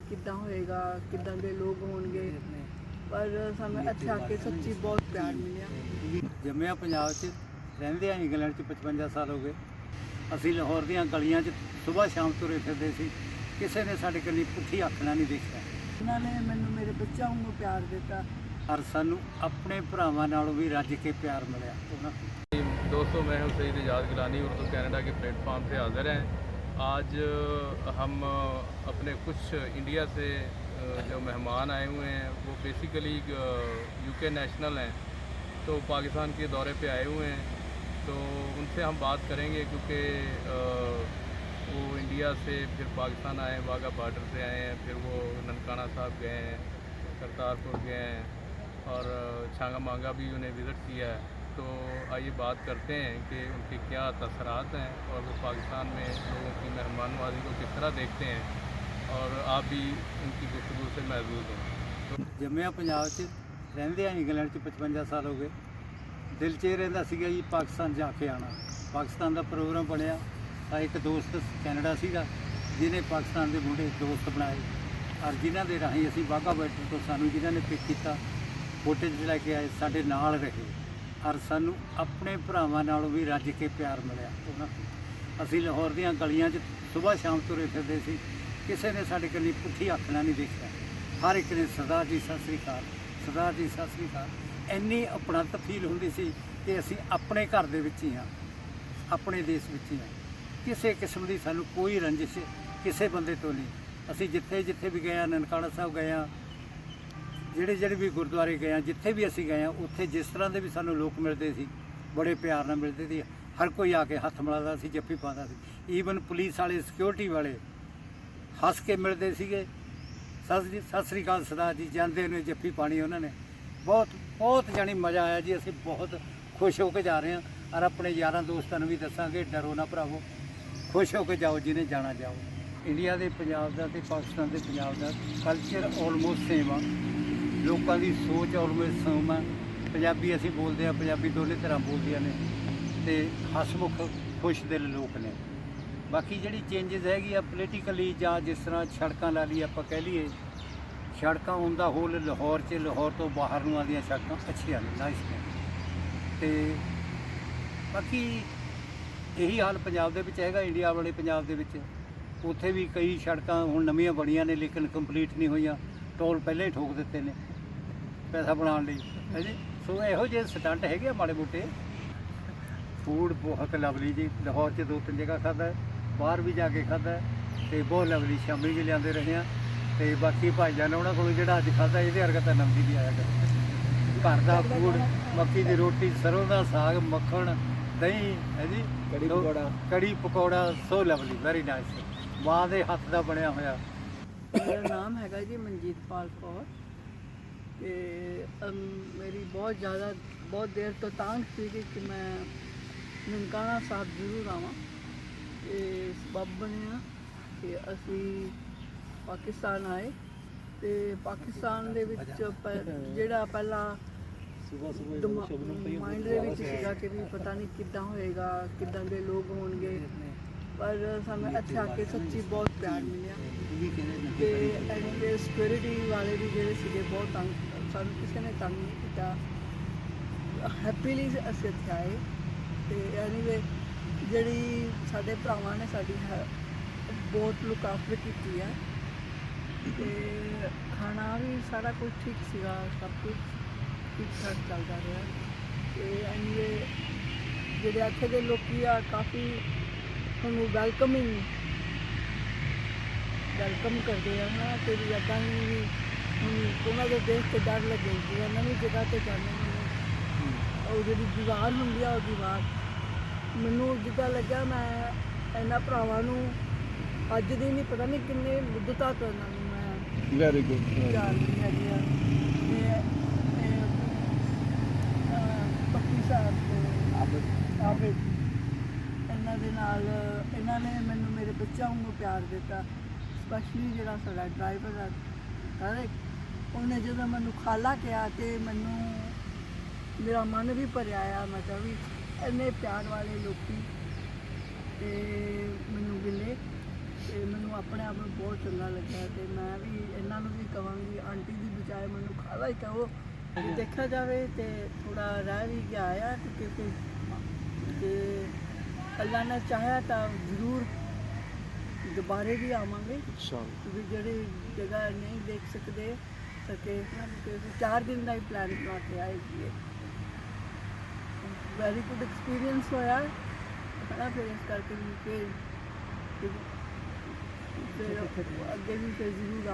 किद्दां होएगा, किद्दां दे लोग होणगे, पर सानूं इत्थे आके सच्ची बहुत प्यार मिलिया। जम्मिया पंजाब च रहिंदे इंग्लैंड च 55 साल हो गए। असीं लाहौर दीआं गलियां च सुबह शाम तुरे फिरदे सी, किसी ने साडे कन्नी पुट्ठी अख नाल नहीं देखिया। उन्हां ने मैनूं मेरे बच्चों वांगू प्यार दिता और सानूं अपने भरावां नालों भी रज के प्यार मिलिया उन्हां तों। दोस्तों, मैं हूं सईद इजाज़ गिलानी, उर्दू कनाडा के प्लेटफॉर्म से हाज़िर हैं। आज हम अपने कुछ इंडिया से जो मेहमान आए हुए हैं वो बेसिकली यूके नेशनल हैं, तो पाकिस्तान के दौरे पे आए हुए हैं। तो उनसे हम बात करेंगे क्योंकि वो इंडिया से फिर पाकिस्तान आए, वाघा बॉर्डर से आए हैं, फिर वो ननकाना साहब गए हैं, करतारपुर गए हैं और छांगा मांगा भी उन्हें विज़िट किया है। तो आइए बात करते हैं कि उनके क्या तसरात हैं और वो पाकिस्तान में लोगों की मेहमान नवाजी को किस तरह देखते हैं, और आप भी उनकी गुफ्तगू से महसूस हों। जम्मिया पंजाब च रहिंदे इंग्लैंड च 55 साल हो गए। दिल च रहिंदा सीगा जी पाकिस्तान जाके आना। पाकिस्तान का प्रोग्राम बनिया, एक दोस्त कैनेडा सीगा जिन्हें पाकिस्तान के मुंडे दोस्त बनाए, और जिन्हां दे राहीं असीं वाघा बॉर्डर तो सानूं जिन्हां ने पिक किया, फुटेज लैके आए, साडे नाल रहे, और सानूं अपने भरावां नालों भी रज के प्यार मिलिया उन्हां तों। असीं लाहौर दीआं गलियां च सुबह शाम तुरे फिरदे सी, किसी ने साडे कन्नी पुट्ठी अख नाल नहीं देखिया। हर एक ने सरदार जी सत श्री अकाल, सरदार जी सत श्री अकाल, ਇੰਨੀ अपणत फील ਹੁੰਦੀ ਸੀ कि ਅਸੀਂ ਆਪਣੇ घर ਦੇ ਵਿੱਚ ਹੀ ਹਾਂ, ਆਪਣੇ ਦੇਸ਼ ਵਿੱਚ ਹੀ ਹਾਂ। ਕਿਸੇ ਕਿਸਮ ਦੀ ਸਾਨੂੰ ਕੋਈ ਰੰਜਿਸ਼ ਕਿਸੇ ਬੰਦੇ ਤੋਂ ਨਹੀਂ। ਅਸੀਂ ਜਿੱਥੇ ਜਿੱਥੇ ਵੀ ਗਏ ਹਾਂ, ਨਨਕਾਣਾ ਸਾਹਿਬ ਗਏ ਹਾਂ, ਜਿਹੜੇ ਵੀ ਗੁਰਦੁਆਰੇ ਗਏ ਹਾਂ, ਜਿੱਥੇ ਵੀ ਅਸੀਂ ਗਏ ਹਾਂ, ਉੱਥੇ ਜਿਸ ਤਰ੍ਹਾਂ ਦੇ ਵੀ ਸਾਨੂੰ ਲੋਕ ਮਿਲਦੇ ਸੀ, ਬੜੇ ਪਿਆਰ ਨਾਲ ਮਿਲਦੇ ਸੀ। ਹਰ ਕੋਈ ਆ ਕੇ ਹੱਥ ਮਿਲਾਉਂਦਾ ਸੀ, ਜੱਫੀ ਪਾਉਂਦਾ ਸੀ। ਈਵਨ ਪੁਲਿਸ ਵਾਲੇ, ਸਿਕਿਉਰਿਟੀ ਵਾਲੇ ਹੱਸ ਕੇ ਮਿਲਦੇ ਸੀਗੇ, ਸਤਿ ਸ੍ਰੀ ਅਕਾਲ ਸਰਦਾਰ ਜੀ, ਜਾਂਦੇ ਨੇ ਜੱਫੀ ਪਾਣੀ ਉਹਨਾਂ ਨੇ। बहुत बहुत जानी मज़ा आया जी। असीं बहुत खुश होकर जा रहे हैं, और अपने यारां दोस्तां नूं भी दसांगे डरो ना भरावो, खुश होकर जाओ, जिन्हें जाना जाओ। इंडिया के पंजाब का ते पाकिस्तान के पंजाब का कल्चर ऑलमोस्ट सेम आ, लोगों की सोच ऑलमोस्ट सेम आ। पंजाबी असीं बोलते हैं, पंजाबी दोनों तरह बोलदियां ने, ते हसमुख खुश दिल लोग ने। बाकी जिहड़ी चेंजिस हैगी आ पोलीटिकली, जां जिस तरह सड़कां ला लईए आपां कह लईए, सड़क ऑन द होल लाहौर च, लाहौर तो बाहर नूं आदियां सड़कां अच्छियां ने, नाइस ने। ते बाकी यही हाल पंजाब दे विच हैगा, इंडिया वाले पंजाब दे विच। उत्थे भी कई सड़कां हुण नवीआं बणीਆਂ ने, लेकिन कंप्लीट नहीं होईਆਂ। टोल पहले ही ठोक दित्ते ने पैसा बनाउण लई, है जी। सो इहो ਜਿਹੇ स्टंट हैगे माड़े मोटे। फूड बहुत लवली जी, लाहौर च 2-3 जगह खादा है, बाहर भी जाके खादा है, ते बहुत लवली। शामी भी लिआंदे रहे हैं, ਤੇ ਬਾਕੀ ਭਾਈਜਾਨ ਉਹਨਾਂ ਕੋਲ ਜਿਹੜਾ ਅੱਜ ਖਾਧਾ ਇਹਦੇ ਵਰਗਾ ਤਾਂ ਨੰਦੀ ਵੀ ਆਇਆ ਕਰੇ। ਘਰ ਦਾ ਫੂਡ, ਮੱਕੀ ਦੀ ਰੋਟੀ, ਸਰੋਂ ਦਾ ਸਾਗ, ਮੱਖਣ, ਦਹੀਂ, ਹੈ ਜੀ, ਕੜੀ ਪਕੌੜਾ, ਸੋ ਲਵਲੀ, ਵੈਰੀ ਨਾਈਸ, ਮਾਂ ਦੇ ਹੱਥ ਦਾ ਬਣਿਆ ਹੋਇਆ। ਮੇਰਾ ਨਾਮ ਹੈਗਾ ਜੀ ਮਨਜੀਤਪਾਲ ਕੌਰ, ਤੇ ਮੇਰੀ ਬਹੁਤ ਦੇਰ ਤੋਂ ਤਾਂਘ ਸੀ ਕਿ ਮੈਂ ਨਨਕਾਣਾ ਸਾਹਿਬ ਜ਼ਰੂਰ ਆਵਾਂ, ਤੇ ਸਬੱਬ ਬਣਿਆ ਕਿ ਅਸੀਂ पाकिस्तान आए। तो पाकिस्तान दे विच जिहड़ा पहला माइंड दे विच सीगा कि भी पता नहीं किद्दां होएगा, किद्दां दे लोग होणगे, पर सानूं इत्थे आके सच्ची बहुत प्यार मिलिया। ते एनीवे सिक्योरिटी वाले भी जिहड़े सीगे बहुत तंग, सानूं किसी ने तंग नहीं कीता, हैप्पीली असीं इत्थे आए। ते एनीवे जिहड़ी साडे भरावां ने साडी बहुत लुक आफ्टर कीती है, ਤੇ ਖਾਣਾ ਵੀ ਸਾਰਾ ਕੁਝ ਠੀਕ ਸੀਗਾ, ਸਭ ਕੁਝ ਠੀਕ ਠਾਕ ਚੱਲਦਾ ਰਿਹਾ। ਤੇ ਐਨੀਵੇ ਜਿਹੜੇ ਇੱਥੇ ਦੇ ਲੋਕੀ ਆ ਕਾਫੀ ਤੁਹਾਨੂੰ ਵੈਲਕਮ ਕਰਦੇ ਆ ਨਾ, ਤੇ ਵੀ ਇੱਦਾਂ ਨਹੀਂ ਵੀ ਹੁਣ ਉਹਨਾਂ ਦੇ ਦੇਖ ਕੇ ਡਰ ਲੱਗੇ ਕਿ ਨਵੀਂ ਜਗ੍ਹਾ 'ਤੇ ਜਾਂਦੇ ਨੇ। ਉਹ ਜਿਹੜੀ ਦੀਵਾਰ ਹੁੰਦੀ ਆ, ਉਹ ਦੀਵਾਰ ਮੈਨੂੰ ਜਿੱਦਾਂ ਲੱਗਿਆ ਮੈਂ ਇਹਨਾਂ ਭਰਾਵਾਂ ਨੂੰ ਅੱਜ ਦੀ ਨਹੀਂ ਪਤਾ ਨਹੀਂ ਕਿੰਨੇ ਮੁੱਦਤਾਂ ਤੋਂ ਇਹਨਾਂ ਨੂੰ ਵੈਰੀ ਗੁੱਡ ਜਾਣਦੀ ਹੈਗੀ ਆ। ਪੱਕੀ ਸਾਹਿਬ ਆਬਿਦ, ਇਹਨਾਂ ਦੇ ਨਾਲ ਇਹਨਾਂ ਨੇ ਮੈਨੂੰ ਮੇਰੇ ਬੱਚਿਆਂ ਵਾਂਗੂ ਪਿਆਰ ਦਿੱਤਾ। ਸਪੈਸ਼ਲੀ ਜਿਹੜਾ ਸਾਡਾ ਡਰਾਈਵਰ ਆ ਤਾਰਿਕ, ਉਹਨੇ ਜਦੋਂ ਮੈਨੂੰ ਖਾਲਾ ਕਿਹਾ ਤੇ ਮੈਨੂੰ ਮੇਰਾ ਮਨ ਵੀ ਭਰਿਆ ਆ। ਮਤਲਬ ਵੀ ਇੰਨੇ ਪਿਆਰ ਵਾਲੇ ਲੋਕੀ ਤੇ ਮੈਨੂੰ ਮਿਲੇ, ਤੇ ਮੈਨੂੰ ਆਪਣੇ ਆਪ ਨੂੰ ਬਹੁਤ ਚੰਗਾ ਲੱਗਾ। ਤੇ ਮੈਂ ਵੀ ਉਹਨਾਂ ਨੂੰ ਵੀ ਕਵਾਂਗੀ ਆਂਟੀ ਦੀ ਬਜਾਏ ਮੈਨੂੰ ਖਾਲਾ ਹੀ ਕਹੋ। ਜੇ ਦੇਖਿਆ ਜਾਵੇ ਤੇ ਥੋੜਾ ਰਹਿ ਵੀ ਗਿਆ ਆ ਕਿਉਂਕਿ ਤੇ ਅੱਲਾ ਨੇ ਚਾਹਿਆ ਤਾਂ ਜ਼ਰੂਰ ਦੁਬਾਰੇ ਵੀ ਆਵਾਂਗੇ ਕਿਉਂਕਿ ਜਿਹੜੀ ਜਗ੍ਹਾ ਨਹੀਂ ਦੇਖ ਸਕੇ ਤੇ 4 ਦਿਨ ਦਾ ਹੀ ਪਲਾਨ ਬਣਾ ਕੇ ਆਏ ਜੀ। ਵੈਰੀ ਗੁੱਡ ਐਕਸਪੀਰੀਅੰਸ ਹੋਇਆ ਹੈ ਨਾ, ਫਿਰ ਇਸ ਕਰਕੇ ਵੀ ਫਿਰ ਅੱਗੇ ਵੀ ਫਿਰ ਜ਼ਰੂਰ